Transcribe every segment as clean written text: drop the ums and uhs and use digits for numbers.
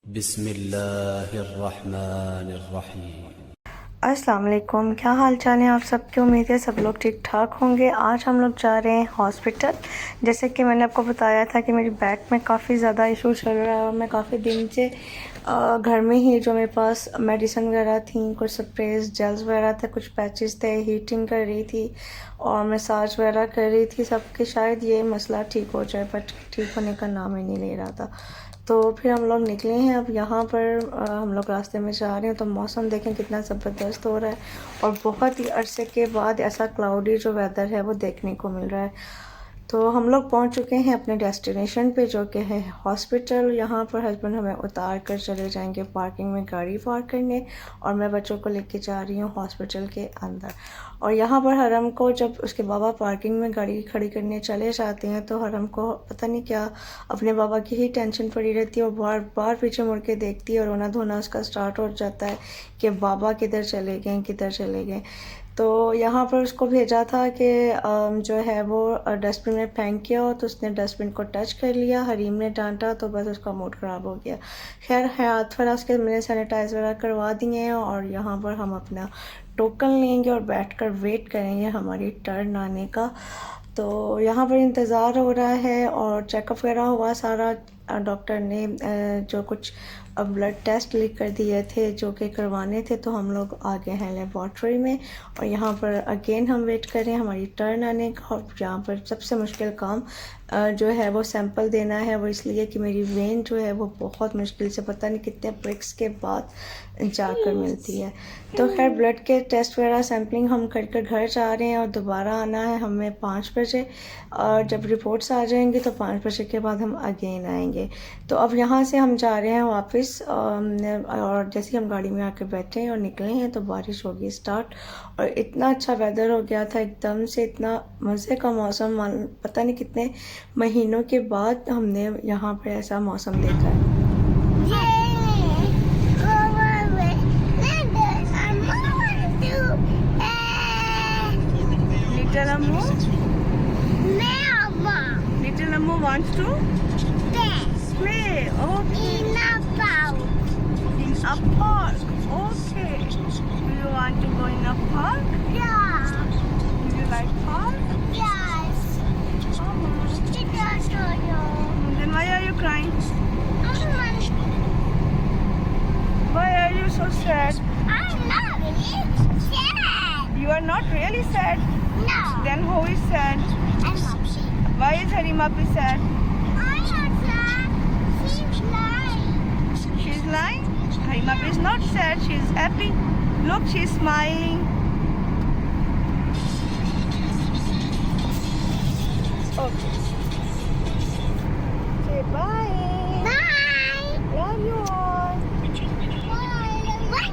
बिस्मिल्लाहिर्रहमानिर्रहीम। अस्सलाम वालेकुम, क्या हाल चाल है आप सबके। उम्मीद है सब लोग ठीक ठाक होंगे। आज हम लोग जा रहे हैं हॉस्पिटल। जैसे कि मैंने आपको बताया था कि मेरी बैक में काफ़ी ज़्यादा इशू चल रहा है और मैं काफ़ी दिन से घर में ही जो मेरे पास मेडिसिन वगैरह थी, कुछ स्प्रेज जेल्स वगैरह थे, कुछ पैचेस थे, हीटिंग कर रही थी और मसाज वगैरह कर रही थी सबके। शायद ये मसला ठीक हो जाए, बट ठीक होने का नाम ही नहीं ले रहा था। तो फिर हम लोग निकले हैं। अब यहाँ पर हम लोग रास्ते में जा रहे हैं तो मौसम देखें कितना ज़बरदस्त हो रहा है और बहुत ही अरसे के बाद ऐसा क्लाउडी जो वेदर है वो देखने को मिल रहा है। तो हम लोग पहुँच चुके हैं अपने डेस्टिनेशन पे, जो कि है हॉस्पिटल। यहाँ पर हस्बैंड हमें उतार कर चले जाएंगे पार्किंग में गाड़ी पार्क करने और मैं बच्चों को लेके जा रही हूँ हॉस्पिटल के अंदर। और यहाँ पर हरम को जब उसके बाबा पार्किंग में गाड़ी खड़ी करने चले जाते हैं तो हरम को पता नहीं क्या अपने बाबा की ही टेंशन पड़ी रहती है और बार बार पीछे मुड़ के देखती है और रोना धोना उसका स्टार्ट हो जाता है कि बाबा किधर चले गए, किधर चले गए। तो यहाँ पर उसको भेजा था कि जो है वो डस्टबिन में फेंक के आओ, तो उसने डस्टबिन को टच कर लिया। हरीम ने डांटा तो बस उसका मूड ख़राब हो गया। खैर हाथ फरास के मैंने सैनिटाइज वगैरह करवा दिए हैं और यहाँ पर हम अपना टोकन लेंगे और बैठकर वेट करेंगे हमारी टर्न आने का। तो यहाँ पर इंतज़ार हो रहा है और चेकअप वगैरह हुआ सारा। डॉक्टर ने जो कुछ ब्लड टेस्ट लिख कर दिए थे जो कि करवाने थे, तो हम लोग आ गए हैं लेबॉर्ट्री में और यहाँ पर अगेन हम वेट कर रहे हैं हमारी टर्न आने का। और यहाँ पर सबसे मुश्किल काम जो है वो सैंपल देना है। वो इसलिए कि मेरी वेन जो है वो बहुत मुश्किल से पता नहीं कितने प्रिक्स के बाद जाकर मिलती है। तो खैर ब्लड के टेस्ट वगैरह सैम्पलिंग हम कर घर जा रहे हैं और दोबारा आना है हमें 5 बजे। और जब रिपोर्ट्स आ जाएंगी तो 5 बजे के बाद हम अगेन आएंगे। तो अब यहाँ से हम जा रहे हैं वापस और जैसे हम गाड़ी में आकर बैठे हैं और निकले हैं तो बारिश होगी स्टार्ट। और इतना अच्छा वेदर हो गया था एकदम से, इतना मज़े का मौसम। पता नहीं कितने महीनों के बाद हमने यहाँ पर ऐसा मौसम देखा है। Little Ammu? Little Ammu wants to play. Okay. In a park. Okay. Do you want to go in a park? Yeah. Do you like park? Yes. Then why are you crying? Why are you so sad? I'm not really sad. You are not really sad. No. Then who is sad? I'm happy. Why is Harima be sad? I'm not sad. She's lying. She's lying. Harima is not sad. She's happy. Look, she's smiling. Okay. Say bye. Bye. Love you all. Bye.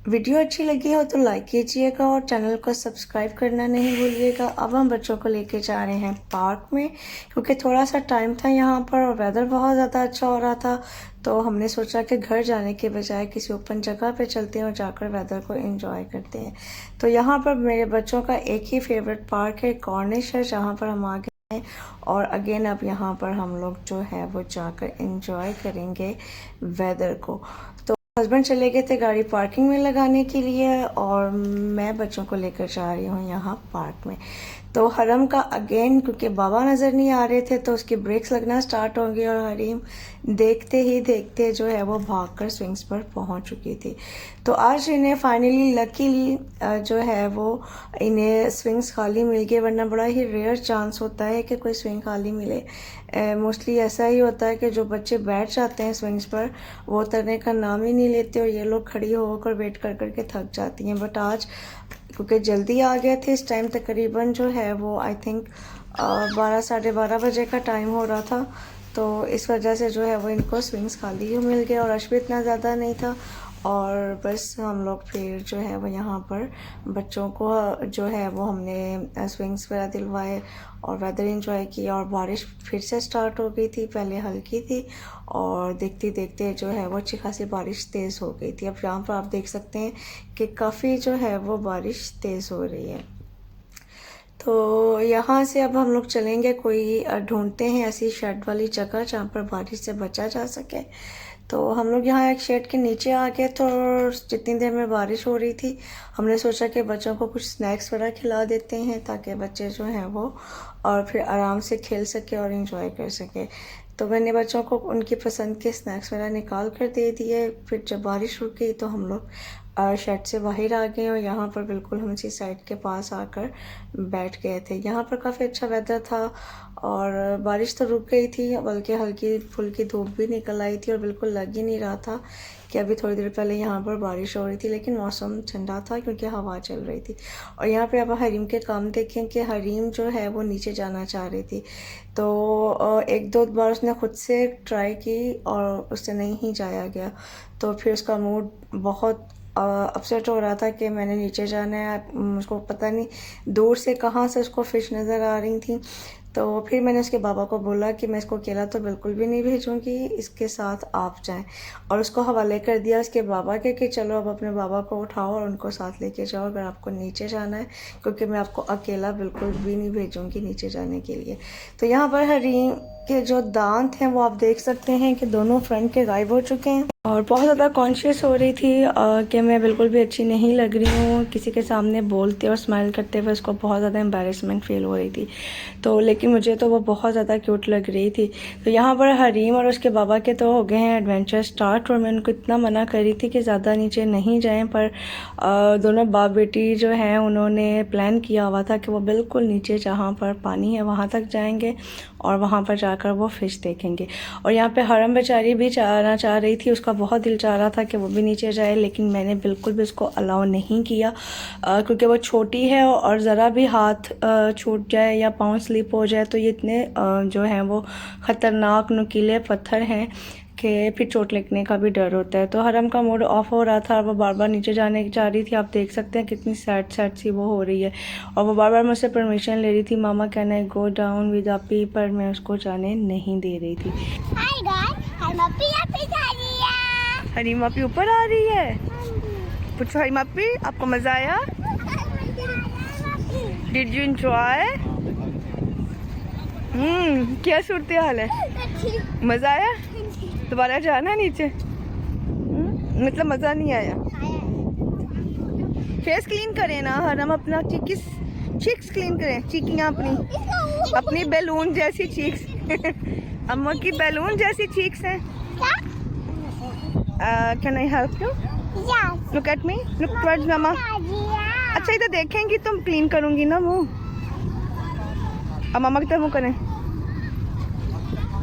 Video अच्छी लगी हो तो like कीजिएगा और channel को subscribe करना नहीं भूलिएगा। अब हम बच्चों को लेके जा रहे हैं पार्क में क्योंकि थोड़ा सा टाइम था यहाँ पर और वेदर बहुत ज़्यादा अच्छा हो रहा था। तो हमने सोचा कि घर जाने के बजाय किसी ओपन जगह पे चलते हैं और जाकर वेदर को एंजॉय करते हैं। तो यहाँ पर मेरे बच्चों का एक ही फेवरेट पार्क है, कॉर्निश है, जहाँ पर हम आ गए हैं। और अगेन अब यहाँ पर हम लोग जो है वो जाकर एंजॉय करेंगे वेदर को। तो हस्बैंड चले गए थे गाड़ी पार्किंग में लगाने के लिए और मैं बच्चों को लेकर जा रही हूँ यहाँ पार्क में। तो हरम का अगेन क्योंकि बाबा नज़र नहीं आ रहे थे तो उसकी ब्रेक्स लगना स्टार्ट होंगी और हरीम देखते ही देखते जो है वो भागकर स्विंग्स पर पहुँच चुकी थी। तो आज इन्हें फाइनली लकीली जो है वो इन्हें स्विंग्स खाली मिल गए, वरना बड़ा ही रेयर चांस होता है कि कोई स्विंग खाली मिले। मोस्टली ऐसा ही होता है कि जो बच्चे बैठ जाते हैं स्विंग्स पर वो उतरने का नाम ही नहीं लेते और ये लोग खड़ी होकर वेट कर कर के थक जाती हैं। बट आज क्योंकि जल्दी आ गए थे, इस टाइम तकरीबन जो है वो आई थिंक 12 साढ़े 12 बजे का टाइम हो रहा था, तो इस वजह से जो है वो इनको स्विंग्स खाली ही मिल गए और रश भी इतना ज़्यादा नहीं था। और बस हम लोग फिर जो है वो यहाँ पर बच्चों को जो है वो हमने स्विंग्स वगैरह दिलवाए और वेदर एंजॉय किया। और बारिश फिर से स्टार्ट हो गई थी, पहले हल्की थी और देखते देखते जो है वो अच्छी खासी बारिश तेज़ हो गई थी। अब यहाँ पर आप देख सकते हैं कि काफ़ी जो है वो बारिश तेज़ हो रही है। तो यहाँ से अब हम लोग चलेंगे, कोई ढूंढते हैं ऐसी शेड वाली जगह जहाँ पर बारिश से बचा जा सके। तो हम लोग यहाँ एक शेड के नीचे आ गए। तो जितनी देर में बारिश हो रही थी हमने सोचा कि बच्चों को कुछ स्नैक्स वगैरह खिला देते हैं ताकि बच्चे जो हैं वो और फिर आराम से खेल सके और इन्जॉय कर सके। तो मैंने बच्चों को उनकी पसंद के स्नैक्स वगैरह निकाल कर दे दिए। फिर जब बारिश रुक गई तो हम लोग शेड से बाहर आ गए और यहाँ पर बिल्कुल हम इसी साइड के पास आकर बैठ गए थे। यहाँ पर काफ़ी अच्छा वेदर था और बारिश तो रुक गई थी, बल्कि हल्की फुल्की धूप भी निकल आई थी और बिल्कुल लग ही नहीं रहा था कि अभी थोड़ी देर पहले यहाँ पर बारिश हो रही थी। लेकिन मौसम ठंडा था क्योंकि हवा चल रही थी। और यहाँ पे अब हरीम के काम देखें कि हरीम जो है वो नीचे जाना चाह रही थी। तो एक दो बार उसने ख़ुद से ट्राई की और उससे नहीं ही जाया गया। तो फिर उसका मूड बहुत अपसेट हो रहा था कि मैंने नीचे जाना है। उसको पता नहीं दूर से कहाँ से उसको फ़िश नज़र आ रही थी। तो फिर मैंने उसके बाबा को बोला कि मैं इसको अकेला तो बिल्कुल भी नहीं भेजूँगी, इसके साथ आप जाएं। और उसको हवाले कर दिया उसके बाबा के कि चलो अब अपने बाबा को उठाओ और उनको साथ लेके जाओ अगर आपको नीचे जाना है, क्योंकि मैं आपको अकेला बिल्कुल भी नहीं भेजूँगी नीचे जाने के लिए। तो यहाँ पर हरीम के जो दांत हैं वो आप देख सकते हैं कि दोनों फ्रंट के गायब हो चुके हैं और बहुत ज़्यादा कॉन्शियस हो रही थी कि मैं बिल्कुल भी अच्छी नहीं लग रही हूँ। किसी के सामने बोलते और स्माइल करते हुए उसको बहुत ज़्यादा एम्बैरेसमेंट फ़ील हो रही थी। तो लेकिन मुझे तो वो बहुत ज़्यादा क्यूट लग रही थी। तो यहाँ पर हरीम और उसके बाबा के तो हो गए हैं एडवेंचर स्टार्ट और मैं उनको इतना मना कर रही थी कि ज़्यादा नीचे नहीं जाएं, पर दोनों बाप बेटी जो हैं उन्होंने प्लान किया हुआ था कि वो बिल्कुल नीचे जहाँ पर पानी है वहाँ तक जाएंगे और वहाँ पर जाकर वो फ़िश देखेंगे। और यहाँ पे हरम बेचारी भी जाना चाह रही थी, उसका बहुत दिल चाह रहा था कि वो भी नीचे जाए, लेकिन मैंने बिल्कुल भी उसको अलाउ नहीं किया क्योंकि वो छोटी है और ज़रा भी हाथ छूट जाए या पाँव स्लिप हो जाए तो ये इतने जो हैं वो ख़तरनाक नुकीले पत्थर हैं कि फिर चोट लगने का भी डर होता है। तो हरम का मूड ऑफ हो रहा था और वो बार बार नीचे जाने चाह रही थी। आप देख सकते हैं कितनी सैड सी वो हो रही है और वो बार बार मुझसे परमिशन ले रही थी, mama can I go down with अपी, पर मैं उसको जाने नहीं दे रही थी। हाय गाइस, हरीम अपी जा रही है। हरीम अपी ऊपर आ रही है। पूछो हरीम अपी, आपको मज़ा आया? Did you enjoy? क्या सूरत हाल है? मज़ा आया? दोबारा जाना है नीचे? मतलब मज़ा नहीं आया? फेस क्लीन करें ना हरम, अपना चीक्स क्लीन करें, चीकियाँ अपनी बैलून जैसी चीक्स अम्मा की बैलून जैसी चीक्स हैं। Can I help you? Look at me, look towards mama. अच्छा इधर देखेंगी तुम, क्लीन करूँगी ना मुँह। अब मामा की तरफ मुँह करें।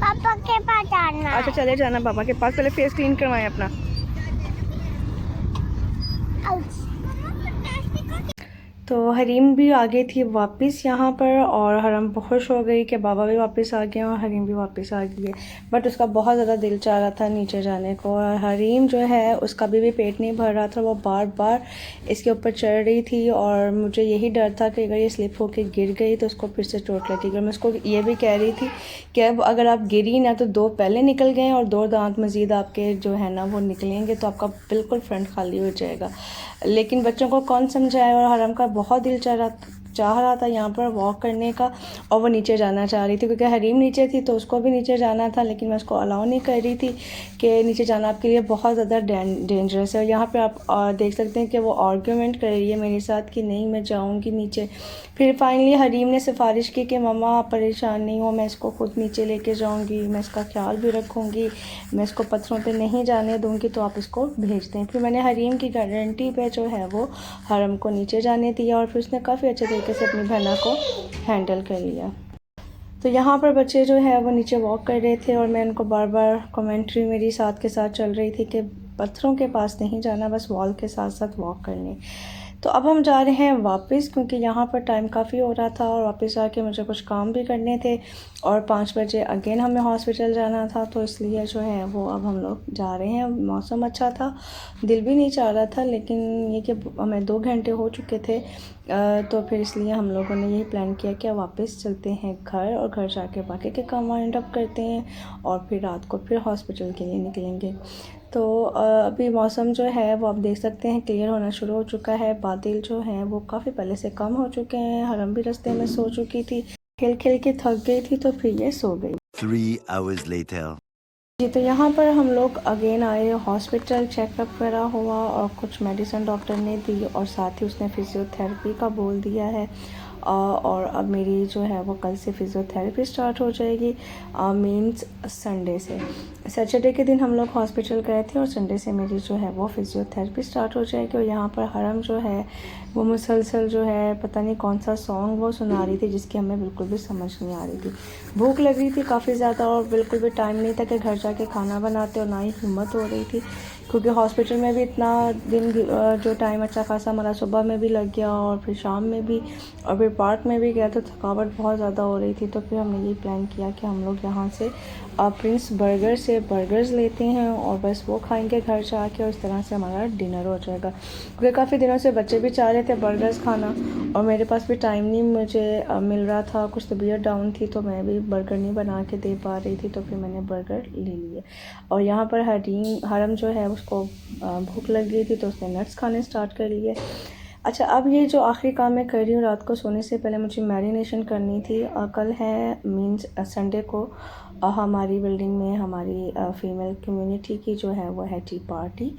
पापा के पास जाना। अच्छा चले जाना पापा के पास, पहले फेस क्लीन करवाएं अपना। तो हरीम भी आ गई थी वापस यहाँ पर और हरम बहुत खुश हो गई कि बाबा भी वापस आ गए और हरीम भी वापस आ गई है। बट उसका बहुत ज़्यादा दिल चाह रहा था नीचे जाने को और हरीम जो है उसका भी पेट नहीं भर रहा था, वो बार बार इसके ऊपर चढ़ रही थी और मुझे यही डर था कि अगर ये स्लिप होकर गिर गई तो उसको फिर से चोट लगेगी। मैं उसको ये भी कह रही थी कि अब अगर आप गिरी ना तो 2 पहले निकल गए और 2 दांत मज़ीद आपके जो है ना वो निकलेंगे तो आपका बिल्कुल फ्रंट खाली हो जाएगा। लेकिन बच्चों को कौन समझाए और हरम का बहुत दिल चाह रहा था यहाँ पर वॉक करने का और वो नीचे जाना चाह रही थी क्योंकि हरीम नीचे थी तो उसको भी नीचे जाना था, लेकिन मैं उसको अलाउ नहीं कर रही थी कि नीचे जाना आपके लिए बहुत ज़्यादा डेंजरस है। और यहाँ पे आप देख सकते हैं कि वो आर्ग्यूमेंट कर रही है मेरे साथ कि नहीं मैं जाऊँगी नीचे। फिर फाइनली हरीम ने सिफारिश की कि मम्मा आप परेशान नहीं हो, मैं इसको खुद नीचे लेके जाऊँगी, मैं इसका ख्याल भी रखूँगी, मैं इसको पत्थरों पर नहीं जाने दूँगी, तो आप इसको भेज दें। फिर मैंने हरीम की गारंटी पे जो है वो हरम को नीचे जाने दिया और फिर उसने काफ़ी अच्छे तरीके से अपनी बहना को हैंडल कर लिया। तो यहाँ पर बच्चे जो है वो नीचे वॉक कर रहे थे और मैं उनको बार बार कमेंट्री मेरी साथ के साथ चल रही थी कि पत्थरों के पास नहीं जाना, बस वॉल के साथ साथ वॉक करने। तो अब हम जा रहे हैं वापस क्योंकि यहाँ पर टाइम काफ़ी हो रहा था और वापस आके मुझे कुछ काम भी करने थे और 5 बजे अगेन हमें हॉस्पिटल जाना था, तो इसलिए जो है वो अब हम लोग जा रहे हैं। मौसम अच्छा था, दिल भी नहीं चाह रहा था, लेकिन ये कि हमें 2 घंटे हो चुके थे तो फिर इसलिए हम लोगों ने यही प्लान किया कि वापस चलते हैं घर और घर जाके बाकी के काम वाइंड अप करते हैं और फिर रात को फिर हॉस्पिटल के लिए निकलेंगे। तो अभी मौसम जो है वो आप देख सकते हैं क्लियर होना शुरू हो चुका है। बादल जो हैं वो काफ़ी पहले से कम हो चुके हैं। हरम भी रास्ते में सो चुकी थी, खेल खेल के थक गई थी, तो फिर ये सो गई। 3 hours later. जी, तो यहाँ पर हम लोग अगेन आए हॉस्पिटल, चेकअप वगैरह हुआ और कुछ मेडिसिन डॉक्टर ने दी और साथ ही उसने फ़िज़ियोथेरेपी का बोल दिया है। और अब मेरी जो है वो कल से फ़िज़ियोथेरेपी स्टार्ट हो जाएगी, मीन्स संडे से। सैटरडे के दिन हम लोग हॉस्पिटल गए थे और संडे से मेरी जो है वो फ़िज़ियोथेरेपी स्टार्ट हो जाएगी। और यहाँ पर हरम जो है वो मुसलसल जो है पता नहीं कौन सा सॉन्ग वो सुना रही थी जिसकी हमें बिल्कुल भी समझ नहीं आ रही थी। भूख लग रही थी काफ़ी ज़्यादा और बिल्कुल भी टाइम नहीं था कि घर जाके खाना बनाते, और ना ही हिम्मत हो रही थी क्योंकि हॉस्पिटल में भी इतना दिन जो टाइम अच्छा खासा हमारा सुबह में भी लग गया और फिर शाम में भी और फिर पार्क में भी गया, तो थकावट बहुत ज़्यादा हो रही थी। तो फिर हमने ये प्लान किया कि हम लोग यहाँ से प्रिंस बर्गर से बर्गर्स लेते हैं और बस वो खाएंगे घर जाके और इस तरह से हमारा डिनर हो जाएगा। क्योंकि काफ़ी दिनों से बच्चे भी चाह रहे थे बर्गर्स खाना और मेरे पास भी टाइम नहीं मुझे मिल रहा था, कुछ तबीयत डाउन थी तो मैं भी बर्गर नहीं बना के दे पा रही थी, तो फिर मैंने बर्गर ले लिए। और यहाँ पर हरम जो है उसको भूख लग गई थी तो उसने नट्स खाने स्टार्ट कर लिए। अच्छा, अब ये जो आखिरी काम मैं कर रही हूँ, रात को सोने से पहले मुझे मैरिनेशन करनी थी। कल है मीन्स संडे को हमारी बिल्डिंग में हमारी फ़ीमेल कम्युनिटी की जो है वो है टी पार्टी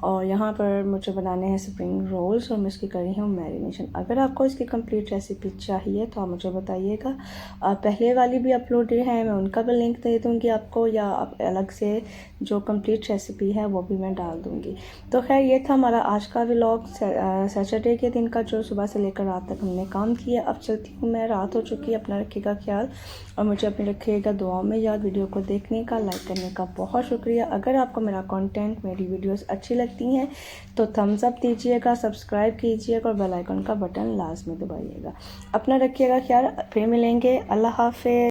और यहाँ पर मुझे बनाने हैं स्प्रिंग रोल्स और मैं इसकी कर रही हूँ मैरिनेशन। अगर आपको इसकी कंप्लीट रेसिपी चाहिए तो आप मुझे बताइएगा। पहले वाली भी अपलोडेड है, मैं उनका भी लिंक दे दूँगी आपको, या आप अलग से जो कंप्लीट रेसिपी है वो भी मैं डाल दूँगी। तो खैर ये था हमारा आज का व्लॉग सैटरडे के दिन का, जो सुबह से लेकर रात तक हमने काम किया। अब चलती हूँ मैं, रात हो चुकी है। अपना रखिएगा ख्याल और मुझे अपने रखिएगा दुआओं में याद। वीडियो को देखने का, लाइक करने का बहुत शुक्रिया। अगर आपको मेरा कंटेंट, मेरी वीडियोस अच्छी लगती हैं तो थम्स अप दीजिएगा, सब्सक्राइब कीजिएगा और बेल आइकन का बटन लास्ट में दबाइएगा। अपना रखिएगा ख्याल, फिर मिलेंगे। अल्लाह हाफ़िज़।